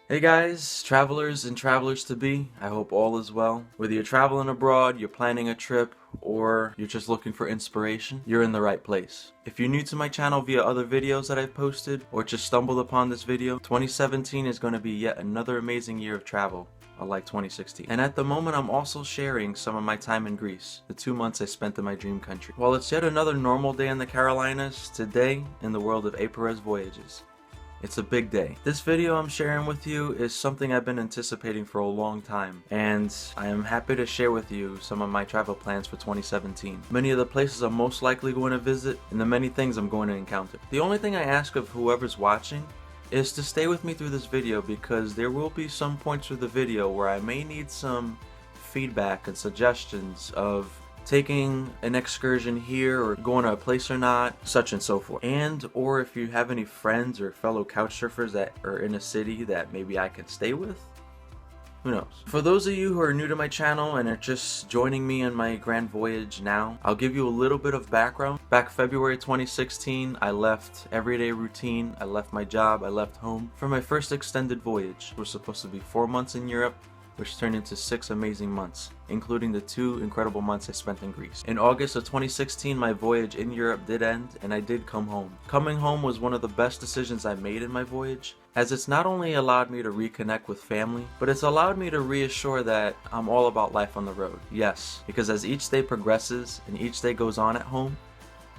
Hey guys, travelers and travelers to be, I hope all is well. Whether you're traveling abroad, you're planning a trip, or you're just looking for inspiration, you're in the right place. If you're new to my channel via other videos that I've posted, or just stumbled upon this video, 2017 is going to be yet another amazing year of travel, unlike 2016. And at the moment I'm also sharing some of my time in Greece, the 2 months I spent in my dream country. While it's yet another normal day in the Carolinas, today, in the world of A Perez Voyages, it's a big day. This video I'm sharing with you is something I've been anticipating for a long time, and I am happy to share with you some of my travel plans for 2017. Many of the places I'm most likely going to visit, and the many things I'm going to encounter. The only thing I ask of whoever's watching is to stay with me through this video, because there will be some points through the video where I may need some feedback and suggestions of taking an excursion here or going to a place or not, such and so forth. And or if you have any friends or fellow couch surfers that are in a city that maybe I can stay with, who knows. For those of you who are new to my channel and are just joining me on my grand voyage now, I'll give you a little bit of background. Back February 2016, I left everyday routine, I left my job, I left home for my first extended voyage. It was supposed to be 4 months in Europe, which turned into 6 amazing months, including the 2 incredible months I spent in Greece. In August of 2016, my voyage in Europe did end, and I did come home. Coming home was one of the best decisions I made in my voyage, as it's not only allowed me to reconnect with family, but it's allowed me to reassure that I'm all about life on the road. Yes, because as each day progresses and each day goes on at home,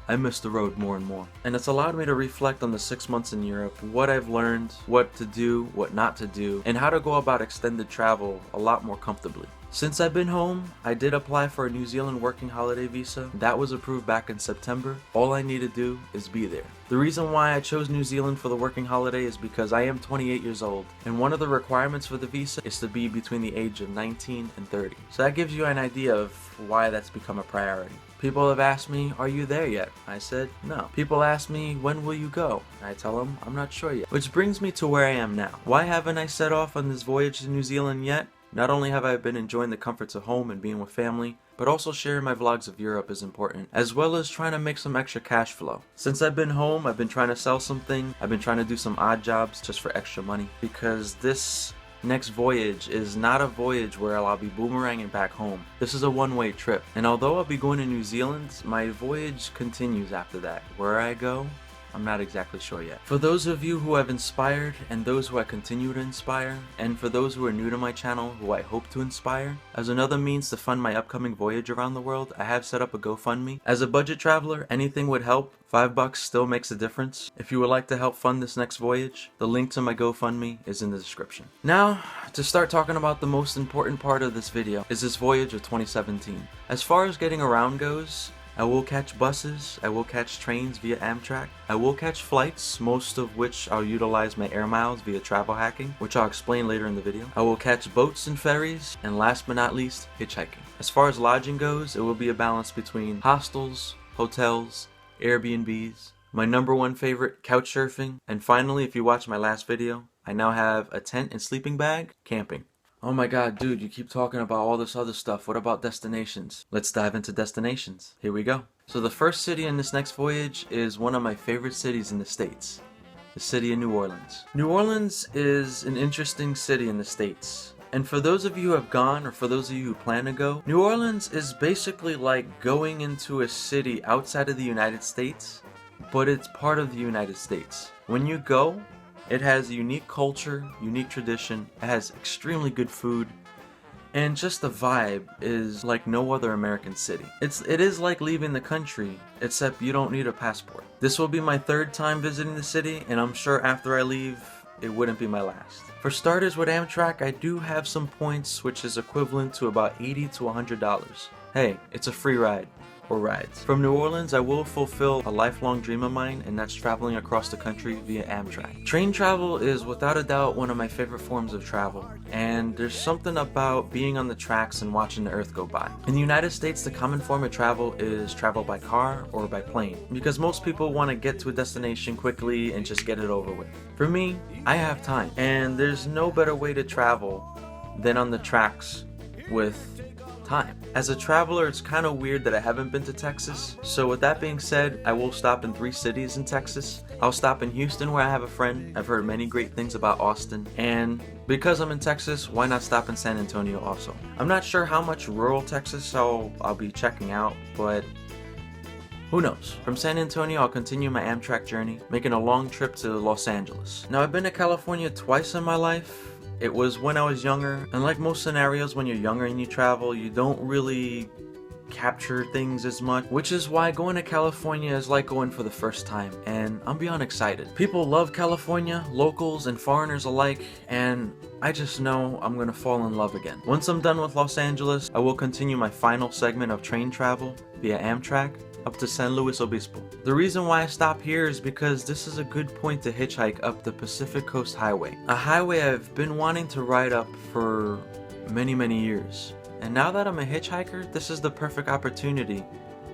I miss the road more and more. And it's allowed me to reflect on the 6 months in Europe, what I've learned, what to do, what not to do, and how to go about extended travel a lot more comfortably. Since I've been home, I did apply for a New Zealand working holiday visa. That was approved back in September. All I need to do is be there. The reason why I chose New Zealand for the working holiday is because I am 28 years old, and one of the requirements for the visa is to be between the age of 19 and 30. So that gives you an idea of why that's become a priority. People have asked me, are you there yet? I said, no. People ask me, when will you go? I tell them, I'm not sure yet. Which brings me to where I am now. Why haven't I set off on this voyage to New Zealand yet? Not only have I been enjoying the comforts of home and being with family, but also sharing my vlogs of Europe is important, as well as trying to make some extra cash flow. Since I've been home, I've been trying to sell something. I've been trying to do some odd jobs just for extra money, because this next voyage is not a voyage where I'll be boomeranging back home. This is a one-way trip, and although I'll be going to New Zealand, my voyage continues after that. Where I go, I'm not exactly sure yet. For those of you who I've inspired and those who I continue to inspire, and for those who are new to my channel who I hope to inspire, as another means to fund my upcoming voyage around the world, I have set up a GoFundMe. As a budget traveler, anything would help. $5 still makes a difference. If you would like to help fund this next voyage, the link to my GoFundMe is in the description. Now, to start talking about the most important part of this video, is this voyage of 2017. As far as getting around goes, I will catch buses, I will catch trains via Amtrak, I will catch flights, most of which I'll utilize my air miles via travel hacking, which I'll explain later in the video. I will catch boats and ferries, and last but not least, hitchhiking. As far as lodging goes, it will be a balance between hostels, hotels, Airbnbs, my #1 favorite, Couchsurfing, and finally, if you watched my last video, I now have a tent and sleeping bag, camping. Oh my god, dude, you keep talking about all this other stuff. What about destinations? Let's dive into destinations. Here we go. So the first city in this next voyage is one of my favorite cities in the States, the city of New Orleans. New Orleans is an interesting city in the States. And for those of you who have gone, or for those of you who plan to go, New Orleans is basically like going into a city outside of the United States, but it's part of the United States. When you go, it has a unique culture, unique tradition, it has extremely good food, and just the vibe is like no other American city. It is like leaving the country, except you don't need a passport. This will be my 3rd time visiting the city, and I'm sure after I leave, it wouldn't be my last. For starters with Amtrak, I do have some points, which is equivalent to about $80 to $100. Hey, it's a free ride. Or rides. From New Orleans, I will fulfill a lifelong dream of mine, and that's traveling across the country via Amtrak. Train travel is without a doubt one of my favorite forms of travel, and there's something about being on the tracks and watching the earth go by. In the United States, the common form of travel is travel by car or by plane, because most people want to get to a destination quickly and just get it over with. For me, I have time, and there's no better way to travel than on the tracks with time. As a traveler, it's kind of weird that I haven't been to Texas. So with that being said, I will stop in 3 cities in Texas. I'll stop in Houston where I have a friend. I've heard many great things about Austin. And because I'm in Texas, why not stop in San Antonio also? I'm not sure how much rural Texas I'll be checking out, but who knows? From San Antonio, I'll continue my Amtrak journey, making a long trip to Los Angeles. Now, I've been to California twice in my life. It was when I was younger, and like most scenarios when you're younger and you travel, you don't really capture things as much, which is why going to California is like going for the first time, and I'm beyond excited. People love California, locals and foreigners alike, and I just know I'm gonna fall in love again. Once I'm done with Los Angeles, I will continue my final segment of train travel via Amtrak up to San Luis Obispo. The reason why I stop here is because this is a good point to hitchhike up the Pacific Coast Highway, a highway I've been wanting to ride up for many years. And now that I'm a hitchhiker, this is the perfect opportunity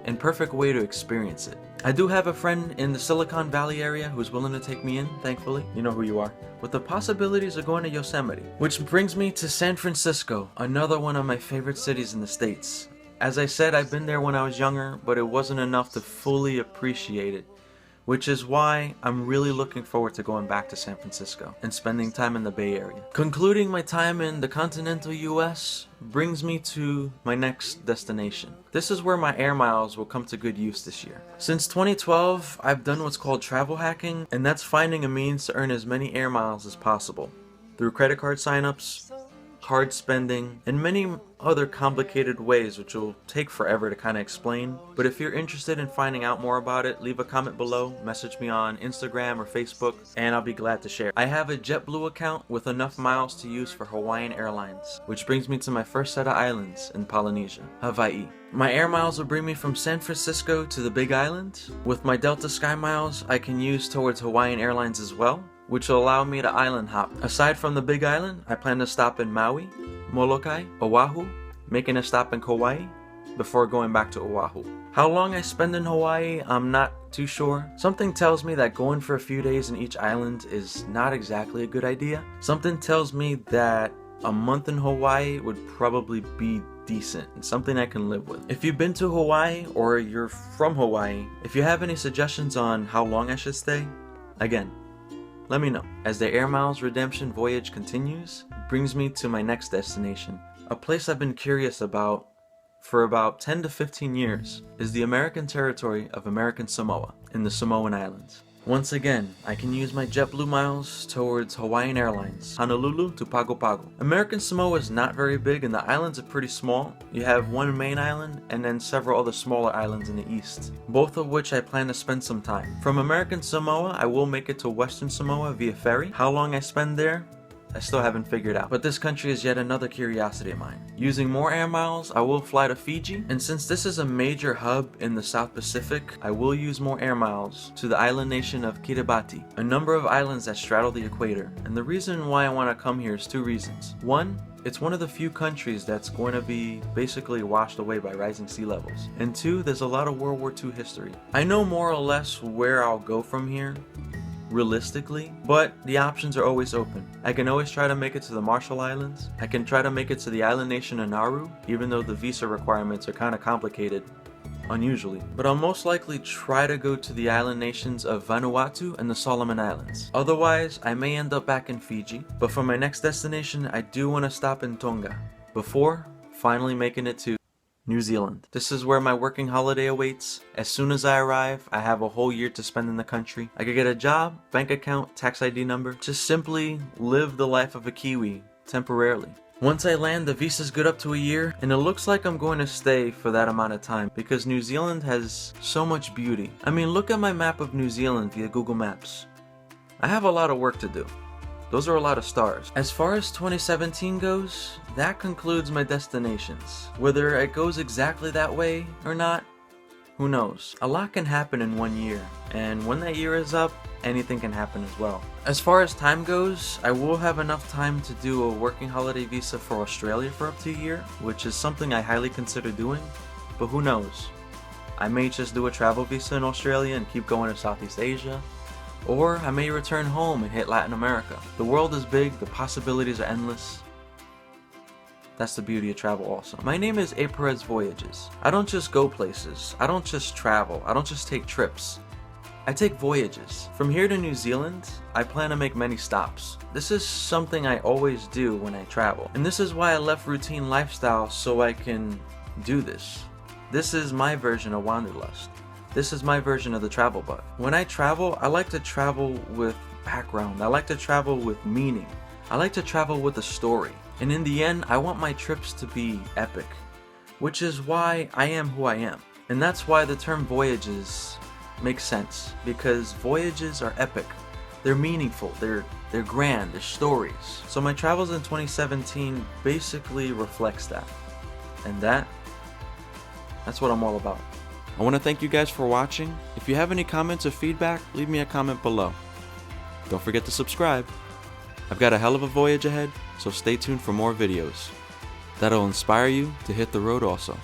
and perfect way to experience it. I do have a friend in the Silicon Valley area who's willing to take me in, thankfully. You know who you are. With the possibilities of going to Yosemite. Which brings me to San Francisco, another one of my favorite cities in the States. As I said, I've been there when I was younger, but it wasn't enough to fully appreciate it. Which is why I'm really looking forward to going back to San Francisco and spending time in the Bay Area. Concluding my time in the continental US brings me to my next destination. This is where my air miles will come to good use this year. Since 2012, I've done what's called travel hacking, and that's finding a means to earn as many air miles as possible through credit card signups, card spending, and many other complicated ways which will take forever to kind of explain. But if you're interested in finding out more about it, leave a comment below, message me on Instagram or Facebook, and I'll be glad to share. I have a JetBlue account with enough miles to use for Hawaiian Airlines, which brings me to my first set of islands in Polynesia, Hawaii. My air miles will bring me from San Francisco to the Big Island. With my Delta Sky miles, I can use towards Hawaiian Airlines as well, which will allow me to island hop. Aside from the Big Island, I plan to stop in Maui, Molokai, Oahu, making a stop in Kauai before going back to Oahu. How long I spend in Hawaii, I'm not too sure. Something tells me that going for a few days in each island is not exactly a good idea. Something tells me that a month in Hawaii would probably be decent and something I can live with. If you've been to Hawaii or you're from Hawaii, if you have any suggestions on how long I should stay, again, let me know. As the Air Miles redemption voyage continues, brings me to my next destination. A place I've been curious about for about 10 to 15 years is the American territory of American Samoa in the Samoan Islands. Once again, I can use my JetBlue miles towards Hawaiian Airlines, Honolulu to Pago Pago. American Samoa is not very big and the islands are pretty small. You have one main island and then several other smaller islands in the east, both of which I plan to spend some time. From American Samoa, I will make it to Western Samoa via ferry. How long I spend there, I still haven't figured out, but this country is yet another curiosity of mine. Using more air miles, I will fly to Fiji, and since this is a major hub in the South Pacific, I will use more air miles to the island nation of Kiribati, a number of islands that straddle the equator. And the reason why I want to come here is 2 reasons. One, it's one of the few countries that's going to be basically washed away by rising sea levels. And 2, there's a lot of World War II history. I know more or less where I'll go from here, realistically, but the options are always open. I can always try to make it to the Marshall Islands. I can try to make it to the island nation of Nauru, even though the visa requirements are kind of complicated, unusually. But I'll most likely try to go to the island nations of Vanuatu and the Solomon Islands. Otherwise, I may end up back in Fiji, but for my next destination, I do want to stop in Tonga, before finally making it to New Zealand. This is where my working holiday awaits. As soon as I arrive, I have a whole year to spend in the country. I could get a job, bank account, tax ID number, just simply live the life of a Kiwi, temporarily. Once I land, the visa's good up to a year, and it looks like I'm going to stay for that amount of time because New Zealand has so much beauty. I mean, look at my map of New Zealand via Google Maps. I have a lot of work to do. Those are a lot of stars. As far as 2017 goes, that concludes my destinations. Whether it goes exactly that way or not, who knows? A lot can happen in 1 year, and when that year is up, anything can happen as well. As far as time goes, I will have enough time to do a working holiday visa for Australia for up to a year, which is something I highly consider doing, but who knows? I may just do a travel visa in Australia and keep going to Southeast Asia, or I may return home and hit Latin America. The world is big, the possibilities are endless. That's the beauty of travel also. My name is A. Perez Voyages. I don't just go places. I don't just travel. I don't just take trips. I take voyages. From here to New Zealand, I plan to make many stops. This is something I always do when I travel. And this is why I left routine lifestyle so I can do this. This is my version of Wanderlust. This is my version of the travel bug. When I travel, I like to travel with background. I like to travel with meaning. I like to travel with a story. And in the end, I want my trips to be epic, which is why I am who I am. And that's why the term voyages makes sense, because voyages are epic. They're meaningful, they're grand, they're stories. So my travels in 2017 basically reflects that. And that's what I'm all about. I want to thank you guys for watching. If you have any comments or feedback, leave me a comment below. Don't forget to subscribe. I've got a hell of a voyage ahead, so stay tuned for more videos. That'll inspire you to hit the road also.